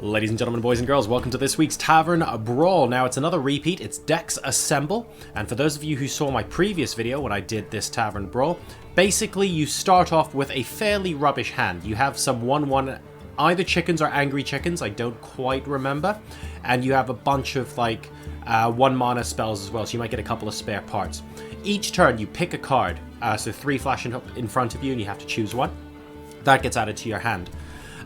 Ladies and gentlemen, boys and girls, welcome to this week's Tavern Brawl. Now, it's another repeat, it's Decks Assemble, and for those of you who saw my previous video when I did this Tavern Brawl, basically you start off with a fairly rubbish hand. You have some 1-1 either chickens or angry chickens, I don't quite remember, and you have a bunch of like 1 mana spells as well, so you might get a couple of spare parts. Each turn you pick a card, so 3 flashing up in front of you and you have to choose one. That gets added to your hand.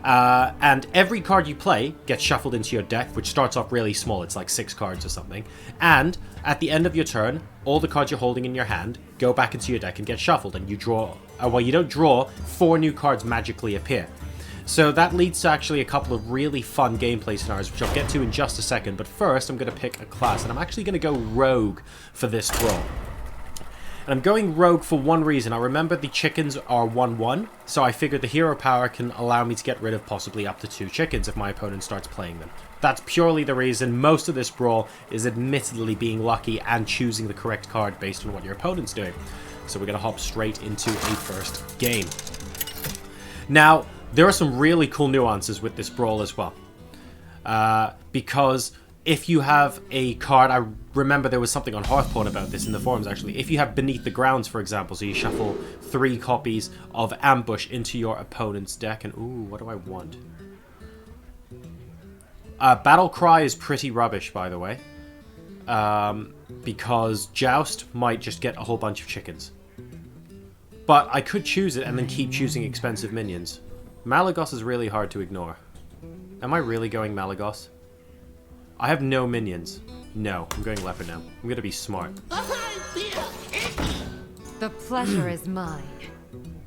And every card you play gets shuffled into your deck, which starts off really small, it's like 6 cards or something. And at the end of your turn, all the cards you're holding in your hand go back into your deck and get shuffled, and you draw, well, you don't draw, 4 new cards magically appear. So that leads to actually a couple of really fun gameplay scenarios, which I'll get to in just a second. But first, I'm going to pick a class, and I'm actually going to go Rogue for this brawl. And I'm going Rogue for one reason. I remember the chickens are 1-1, so I figured the hero power can allow me to get rid of possibly up to 2 chickens if my opponent starts playing them. That's purely the reason. Most of this brawl is admittedly being lucky and choosing the correct card based on what your opponent's doing. So we're going to hop straight into a first game. Now, there are some really cool nuances with this brawl as well. Because if you have a card, I remember there was something on Hearthstone about this in the forums actually. If you have Beneath the Grounds, for example, so you shuffle 3 copies of Ambush into your opponent's deck, and ooh, what do I want? Battle Cry is pretty rubbish, by the way, because Joust might just get a whole bunch of chickens. But I could choose it and then keep choosing expensive minions. Malagos is really hard to ignore. Am I really going Malagos? I have no minions. No, I'm going Leopard now. I'm going to be smart. The pleasure is mine.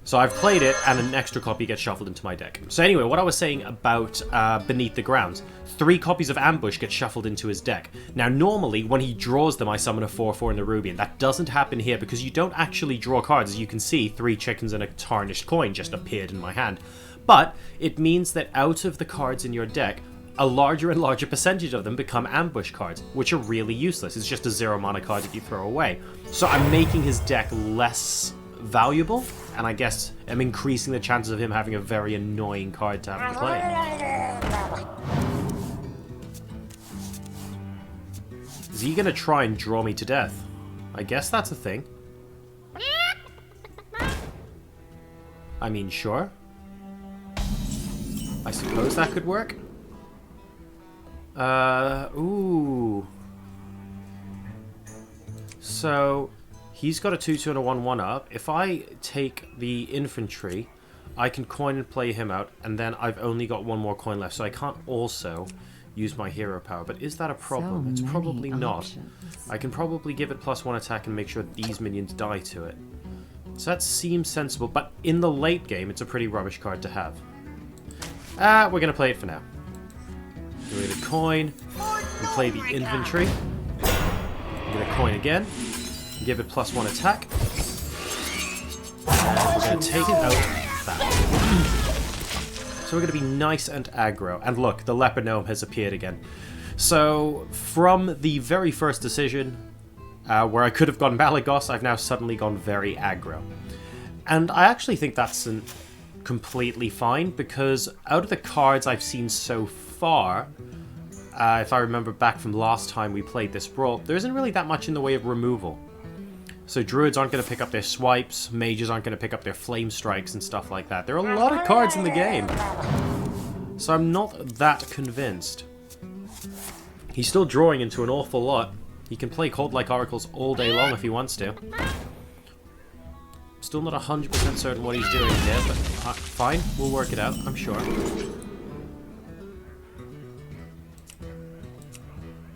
So I've played it, and an extra copy gets shuffled into my deck. So anyway, what I was saying about Beneath the Grounds. 3 copies of Ambush get shuffled into his deck. Now, normally, when he draws them, I summon a 4/4 in the Ruby, and that doesn't happen here because you don't actually draw cards. As you can see, 3 chickens and a tarnished coin just appeared in my hand. But it means that out of the cards in your deck, a larger and larger percentage of them become ambush cards, which are really useless. It's just a 0 mana card that you throw away. So I'm making his deck less valuable, and I guess I'm increasing the chances of him having a very annoying card to have to play. Is he gonna try and draw me to death? I guess that's a thing. I mean, sure. I suppose that could work. Ooh. So, he's got a 2/2 and a 1/1 up. If I take the infantry, I can coin and play him out, and then I've only got 1 more coin left, so I can't also use my hero power. But is that a problem? It's probably not. I can probably give it +1 attack and make sure these minions die to it. So that seems sensible, but in the late game, it's a pretty rubbish card to have. We're going to play it for now. We're going to coin and play the infantry. I'm going to coin again. Give it +1 attack. And we're going to take out that. So we're going to be nice and aggro. And look, the Leopard Gnome has appeared again. So from the very first decision, where I could have gone Malagos, I've now suddenly gone very aggro. And I actually think that's completely fine, because out of the cards I've seen so far, if I remember back from last time we played this brawl, there isn't really that much in the way of removal. So druids aren't going to pick up their swipes, mages aren't going to pick up their flame strikes and stuff like that. There are a lot of cards in the game, so I'm not that convinced. He's still drawing into an awful lot. He can play Cold Like Oracles all day long if he wants to. Still not 100% certain what he's doing here, but fine, we'll work it out, I'm sure.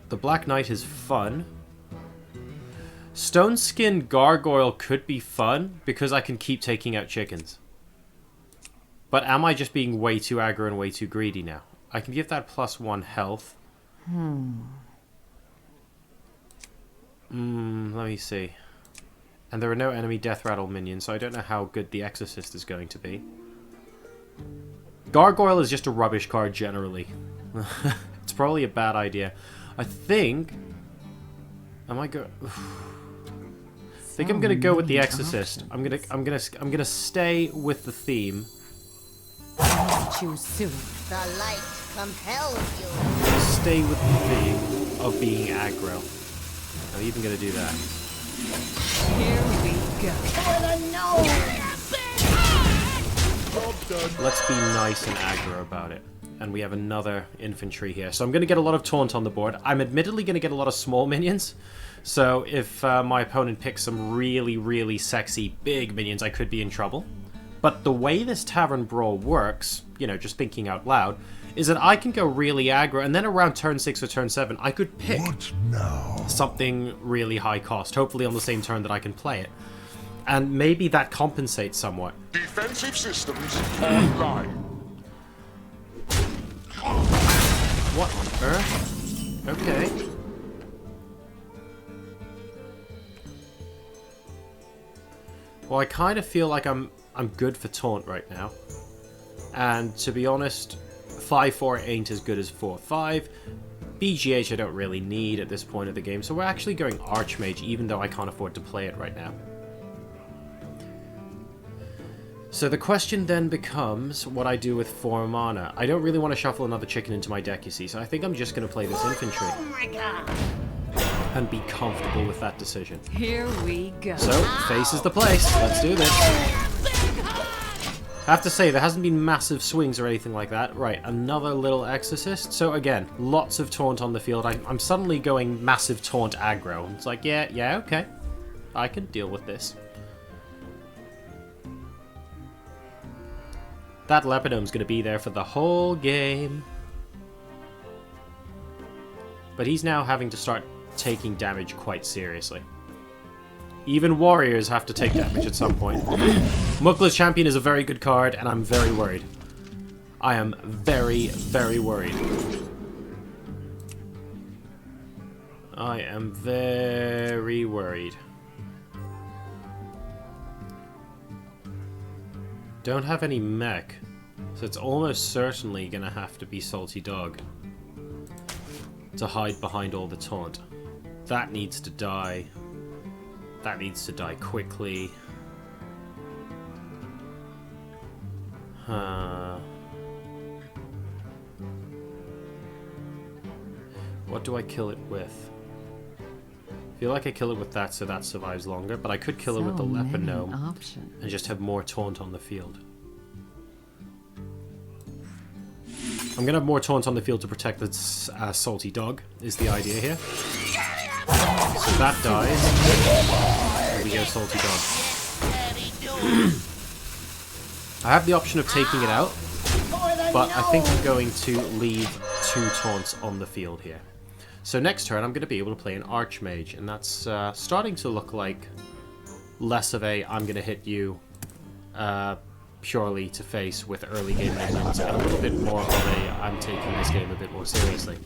The Black Knight is fun. Stone Skin Gargoyle could be fun, because I can keep taking out chickens. But am I just being way too aggro and way too greedy now? I can give that +1 health. Let me see. And there are no enemy Death Rattle minions, so I don't know how good the Exorcist is going to be. Gargoyle is just a rubbish card generally. It's probably a bad idea. I think... Am I go... I think I'm gonna go with the Exorcist. I'm gonna stay with the theme. Choose soon. The light compels you. Stay with the theme of being aggro. I'm even going to do that. Here we go. For the nose. Let's be nice and aggro about it. And we have another infantry here. So I'm going to get a lot of taunt on the board. I'm admittedly going to get a lot of small minions. So if my opponent picks some really, really sexy big minions, I could be in trouble. But the way this Tavern Brawl works, you know, just thinking out loud, is that I can go really aggro, and then around turn 6 or turn 7, I could pick something really high cost, hopefully on the same turn that I can play it. And maybe that compensates somewhat. Defensive systems online. What on earth? Okay. Well, I kind of feel like I'm good for taunt right now. And to be honest, 5-4 ain't as good as 4-5. BGH I don't really need at this point of the game, so we're actually going Archmage, even though I can't afford to play it right now. So the question then becomes what I do with 4 mana. I don't really want to shuffle another chicken into my deck, you see, so I think I'm just going to play this infantry. Oh my god. And be comfortable with that decision. Here we go. So, face is the place. Let's do this. I have to say, there hasn't been massive swings or anything like that. Right, another little Exorcist. So again, lots of taunt on the field. I'm suddenly going massive taunt aggro. It's like, yeah, okay. I can deal with this. That Lepidome's going to be there for the whole game. But he's now having to start taking damage quite seriously. Even warriors have to take damage at some point. Mukla's Champion is a very good card, and I'm very worried. I am very, very worried. I am very worried. Don't have any mech, so it's almost certainly gonna have to be Salty Dog to hide behind all the taunt. That needs to die. That needs to die quickly. What do I kill it with? I feel like I kill it with that so that survives longer, but I could kill it with the Leopard Gnome and just have more taunt on the field. I'm gonna have more taunt on the field to protect the Salty Dog, is the idea here. So that dies. There we go, Salty Dog. I have the option of taking it out, but I think I'm going to leave 2 taunts on the field here. So next turn I'm going to be able to play an Archmage, and that's starting to look like less of a I'm going to hit you purely to face with early game minions, and a little bit more of a I'm taking this game a bit more seriously.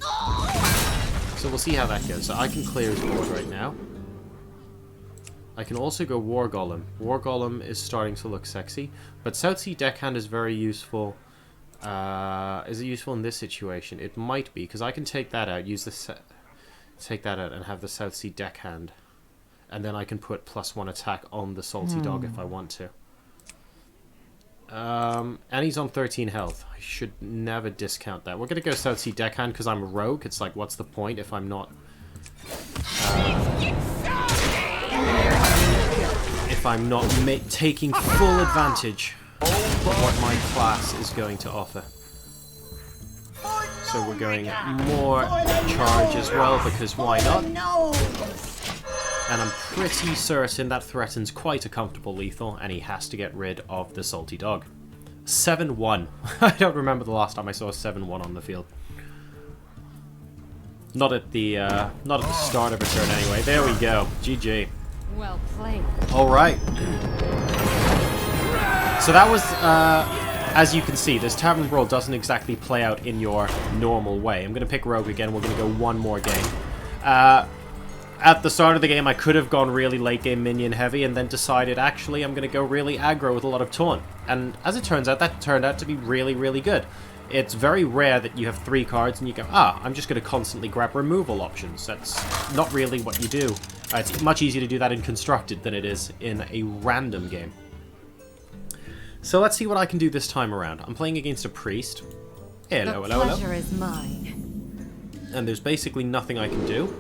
So we'll see how that goes. So I can clear his board right now. I can also go War Golem. War Golem is starting to look sexy, but South Sea Deckhand is very useful. Is it useful in this situation? It might be, because I can take that out, take that out and have the South Sea Deckhand. And then I can put +1 attack on the Salty Dog if I want to. And he's on 13 health. I should never discount that. We're going to go South Sea Deckhand because I'm a rogue. It's like, what's the point if I'm not... if I'm not taking full advantage of what my class is going to offer. So we're going more charge as well, because why not? And I'm pretty certain that threatens quite a comfortable lethal, and he has to get rid of the Salty Dog. 7-1. I don't remember the last time I saw a 7-1 on the field. Not at the start of a turn anyway. There we go. GG. Well played. Alright. So that was, as you can see, this Tavern Brawl doesn't exactly play out in your normal way. I'm going to pick Rogue again. We're going to go one more game. At the start of the game, I could have gone really late game minion heavy and then decided, actually, I'm going to go really aggro with a lot of taunt. And as it turns out, that turned out to be really, really good. It's very rare that you have 3 cards and you go, I'm just going to constantly grab removal options. That's not really what you do. It's much easier to do that in Constructed than it is in a random game. So let's see what I can do this time around. I'm playing against a Priest. Hello, The hello, hello. pleasure is mine. And there's basically nothing I can do.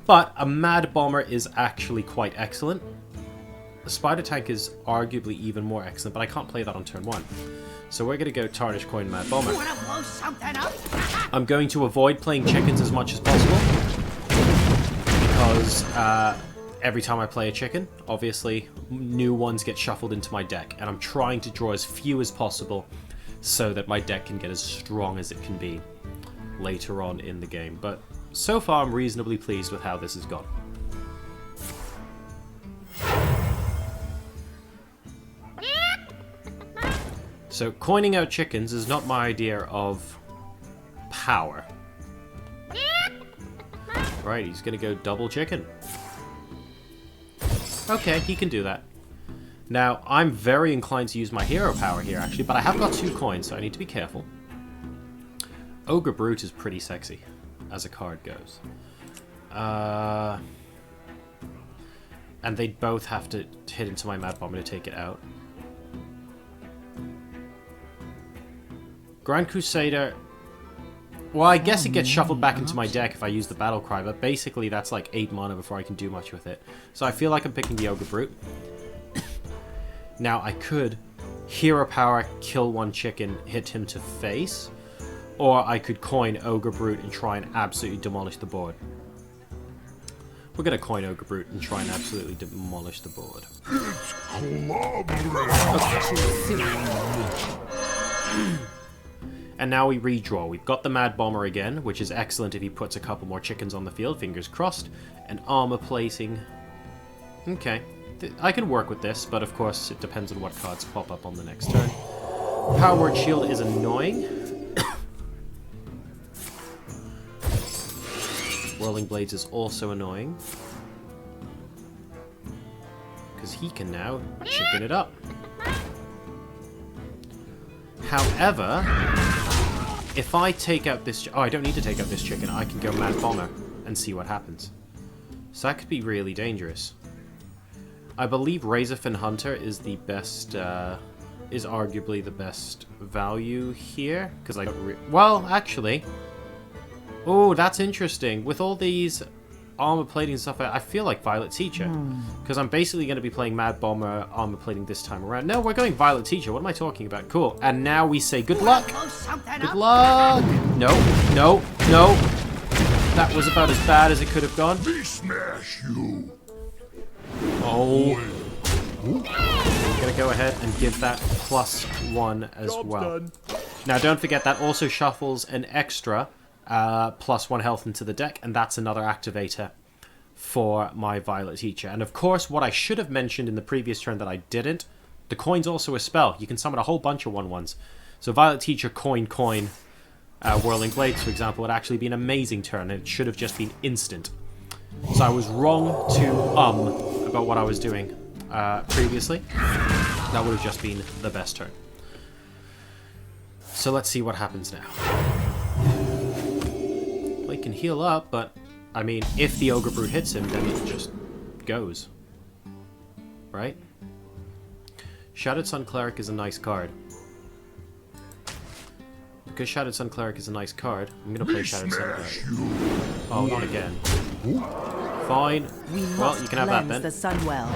But a Mad Bomber is actually quite excellent. The Spider Tank is arguably even more excellent, but I can't play that on turn 1. So we're going to go Tarnish Coin Mad Bomber. Wanna blow something up? I'm going to avoid playing chickens as much as possible. Because every time I play a chicken, obviously, new ones get shuffled into my deck. And I'm trying to draw as few as possible so that my deck can get as strong as it can be later on in the game. But so far, I'm reasonably pleased with how this has gone. So, coining out chickens is not my idea of power. Right, he's gonna go double chicken. Okay, he can do that. Now, I'm very inclined to use my hero power here, actually, but I have got 2 coins, so I need to be careful. Ogre Brute is pretty sexy, as a card goes. And they'd both have to hit into my Mad Bomber to take it out. Grand Crusader... Well, I guess it gets shuffled back into my deck if I use the Battle Cry, but basically that's like 8 mana before I can do much with it. So I feel like I'm picking the Ogre Brute. Now, I could Hero Power, kill 1 chicken, hit him to face, or I could coin Ogre Brute and try and absolutely demolish the board. We're going to coin Ogre Brute and try and absolutely demolish the board. And now we redraw. We've got the Mad Bomber again, which is excellent if he puts a couple more chickens on the field, fingers crossed. And armor plating. Okay. I can work with this, but of course it depends on what cards pop up on the next turn. Power Word Shield is annoying. Whirling Blades is also annoying. Because he can now chicken it up. However, if I take out this... Oh, I don't need to take out this chicken. I can go Mad Bomber and see what happens. So that could be really dangerous. I believe Razorfin Hunter is the best... is arguably the best value here. Because I don't... Well, actually... Oh, that's interesting. With all these armor plating and stuff, I feel like Violet Teacher. Because I'm basically going to be playing Mad Bomber armor plating this time around. No, we're going Violet Teacher. What am I talking about? Cool. And now we say good luck. Good luck. No, no, no. That was about as bad as it could have gone. Smash you. Oh. I'm going to go ahead and give that +1 as well. Now, don't forget that also shuffles an extra +1 health into the deck, and that's another activator for my Violet Teacher. And of course, what I should have mentioned in the previous turn that I didn't, the coin's also a spell. You can summon a whole bunch of 1/1s. So Violet Teacher, coin, Whirling Blades, for example, would actually be an amazing turn, and it should have just been instant. So I was wrong to about what I was doing previously. That would have just been the best turn. So let's see what happens now. Well, he can heal up, but, I mean, if the Ogre Brute hits him, then it just goes. Right? Shattered Sun Cleric is a nice card. Because Shattered Sun Cleric is a nice card, I'm going to play Shattered Sun Cleric. Oh, not again. Fine. Well, you can have that then. The Sunwell.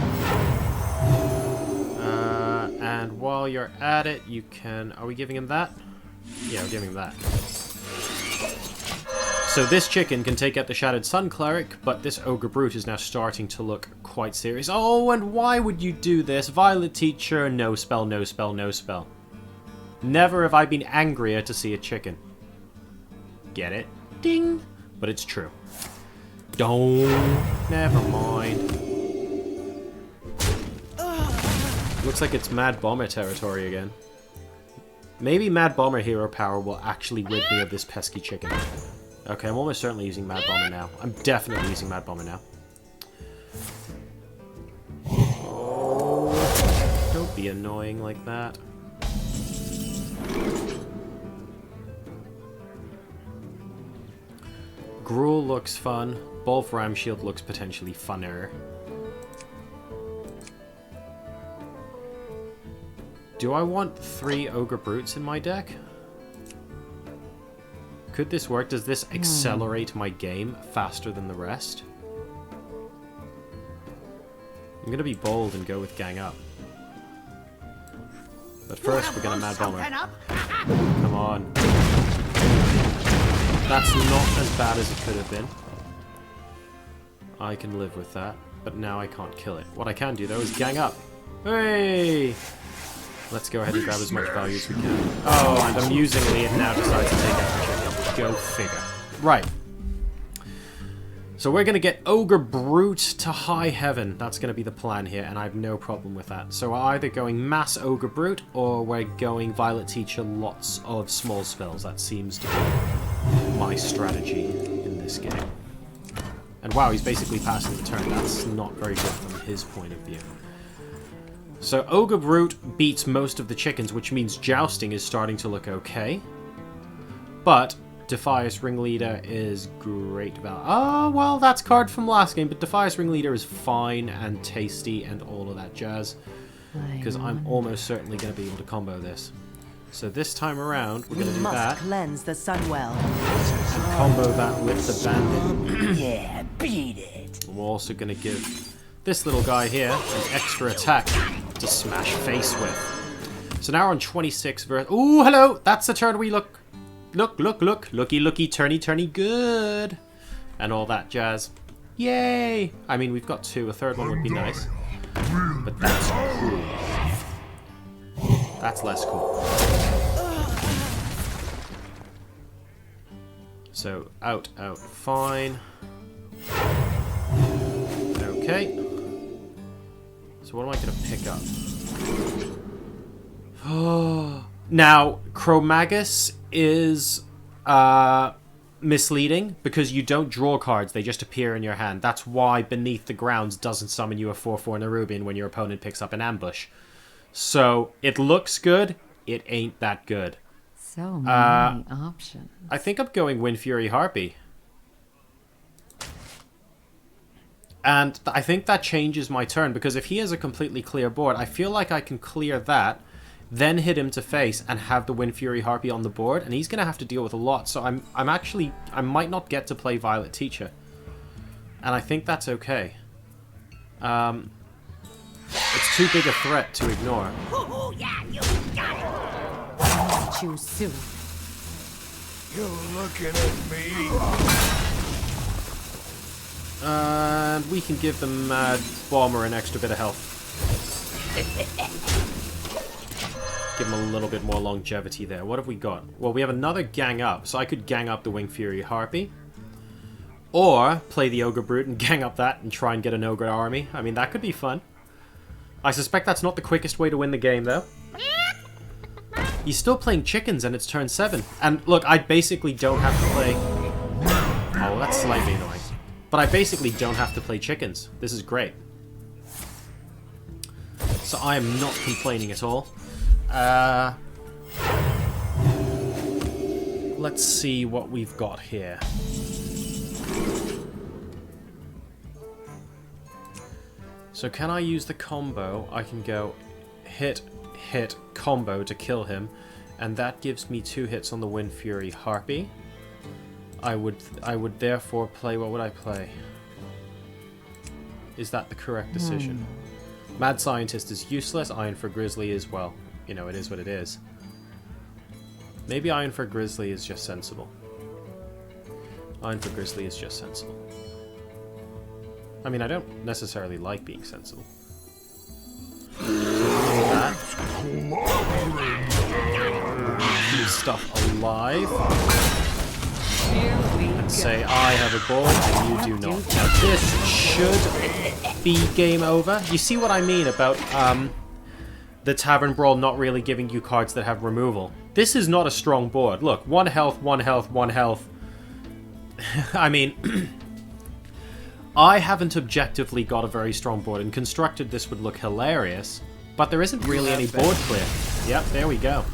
And while you're at it, you can... Are we giving him that? Yeah, we're giving him that. So this chicken can take out the Shattered Sun Cleric, but this Ogre Brute is now starting to look quite serious. Oh, and why would you do this? Violet Teacher, no spell, no spell, no spell. Never have I been angrier to see a chicken. Get it? Ding! But it's true. Don't. Never mind. Looks like it's Mad Bomber territory again. Maybe Mad Bomber hero power will actually rid me of this pesky chicken. Okay, I'm almost certainly using Mad Bomber now. I'm definitely using Mad Bomber now. Oh, don't be annoying like that. Gruul looks fun. Bolf Ram Shield looks potentially funner. Do I want 3 Ogre Brutes in my deck? Could this work? Does this accelerate my game faster than the rest? I'm going to be bold and go with gang up. But first, we're going to Mad Bomber. Come on. That's not as bad as it could have been. I can live with that. But now I can't kill it. What I can do, though, is gang up. Hey! Let's go ahead and grab as much value as we can. Oh, and amusingly, it now decides to take out the chicken. Go figure. Right. So we're going to get Ogre Brute to high heaven. That's going to be the plan here, and I have no problem with that. So we're either going mass Ogre Brute, or we're going Violet Teacher, lots of small spells. That seems to be my strategy in this game. And wow, he's basically passing the turn. That's not very good from his point of view. So Ogre Brute beats most of the chickens, which means Jousting is starting to look okay. But Defias Ringleader is great value. Oh, well, that's card from last game, but Defias Ringleader is fine and tasty and all of that jazz. Because I'm almost certainly going to be able to combo this. So this time around, we're going to do that. Cleanse the Sunwell. And combo that with the Bandit. Yeah, beat it. And we're also going to give this little guy here an extra attack to smash face with. So now we're on 26 versus... Ooh, hello! That's the turn we look. Look, look, look. Looky, looky, turny, turny, good. And all that jazz. Yay! I mean, we've got two. A third one would be nice. But that's cool. That's less cool. So, out, fine. Okay. So what am I going to pick up? Now, Chromagus is misleading because you don't draw cards, they just appear in your hand. That's why Beneath the Grounds doesn't summon you a 4/4 Nerubian when your opponent picks up an ambush. So, it looks good, it ain't that good. So many options. I think I'm going Wind Fury Harpy. And I think that changes my turn, because if he has a completely clear board, I feel like I can clear that, then hit him to face, and have the Wind Fury Harpy on the board, and he's going to have to deal with a lot. So I might not get to play Violet Teacher. And I think that's okay. It's too big a threat to ignore. Oh, yeah, you got it. Too soon. You're looking at me. And we can give the Mad Bomber an extra bit of health. Give him a little bit more longevity there. What have we got? Well, we have another gang up, so I could gang up the Wing Fury Harpy. Or play the Ogre Brute and gang up that and try and get an Ogre army. I mean, that could be fun. I suspect that's not the quickest way to win the game, though. He's still playing chickens and it's turn 7. And look, I basically don't have to play... Oh, that's slightly annoying. But I basically don't have to play chickens. This is great. So I am not complaining at all. Let's see what we've got here. So can I use the combo? I can go hit, hit, combo to kill him. And that gives me 2 hits on the Wind Fury Harpy. I would therefore play... What would I play? Is that the correct decision? Mad Scientist is useless. Iron for Grizzly is, well, you know, it is what it is. Maybe Iron for Grizzly is just sensible. Iron for Grizzly is just sensible. I mean, I don't necessarily like being sensible. So that. Keep stuff alive. And say, I have a ball and you do not. Now this should be game over. You see what I mean about the Tavern Brawl not really giving you cards that have removal. This is not a strong board. Look, 1 health, 1 health, 1 health. I mean, I haven't objectively got a very strong board, and constructed this would look hilarious, but there isn't really any board clear. Yep, there we go.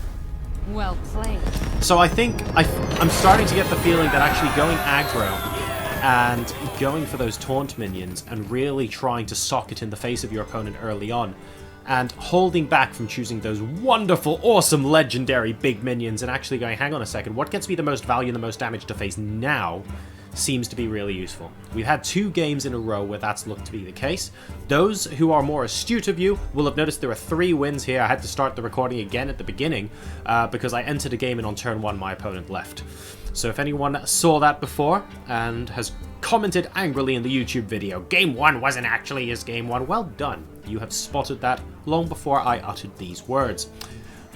Well played. So I think I'm starting to get the feeling that actually going aggro and going for those taunt minions and really trying to sock it in the face of your opponent early on and holding back from choosing those wonderful, awesome, legendary big minions and actually going, hang on a second, what gets me the most value and the most damage to face now seems to be really useful. We've had 2 games in a row where that's looked to be the case. Those who are more astute of you will have noticed there are 3 wins here. I had to start the recording again at the beginning because I entered a game and on turn 1 my opponent left. So if anyone saw that before and has commented angrily in the YouTube video, Game 1 wasn't actually his Game 1, well done. You have spotted that long before I uttered these words.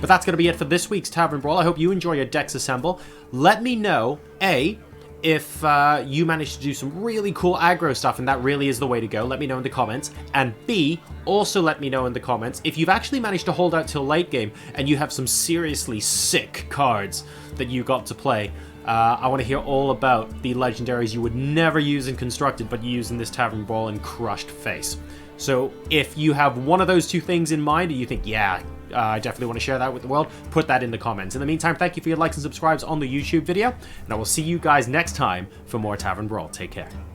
But that's going to be it for this week's Tavern Brawl. I hope you enjoy your decks assemble. Let me know, A, if you managed to do some really cool aggro stuff and that really is the way to go. Let me know in the comments. And B, also let me know in the comments if you've actually managed to hold out till late game and you have some seriously sick cards that you got to play. I want to hear all about the legendaries you would never use in Constructed but you use in this Tavern Brawl and crushed face. So if you have one of those 2 things in mind and you think, yeah, I definitely want to share that with the world, put that in the comments. In the meantime, thank you for your likes and subscribes on the YouTube video, and I will see you guys next time for more Tavern Brawl. Take care.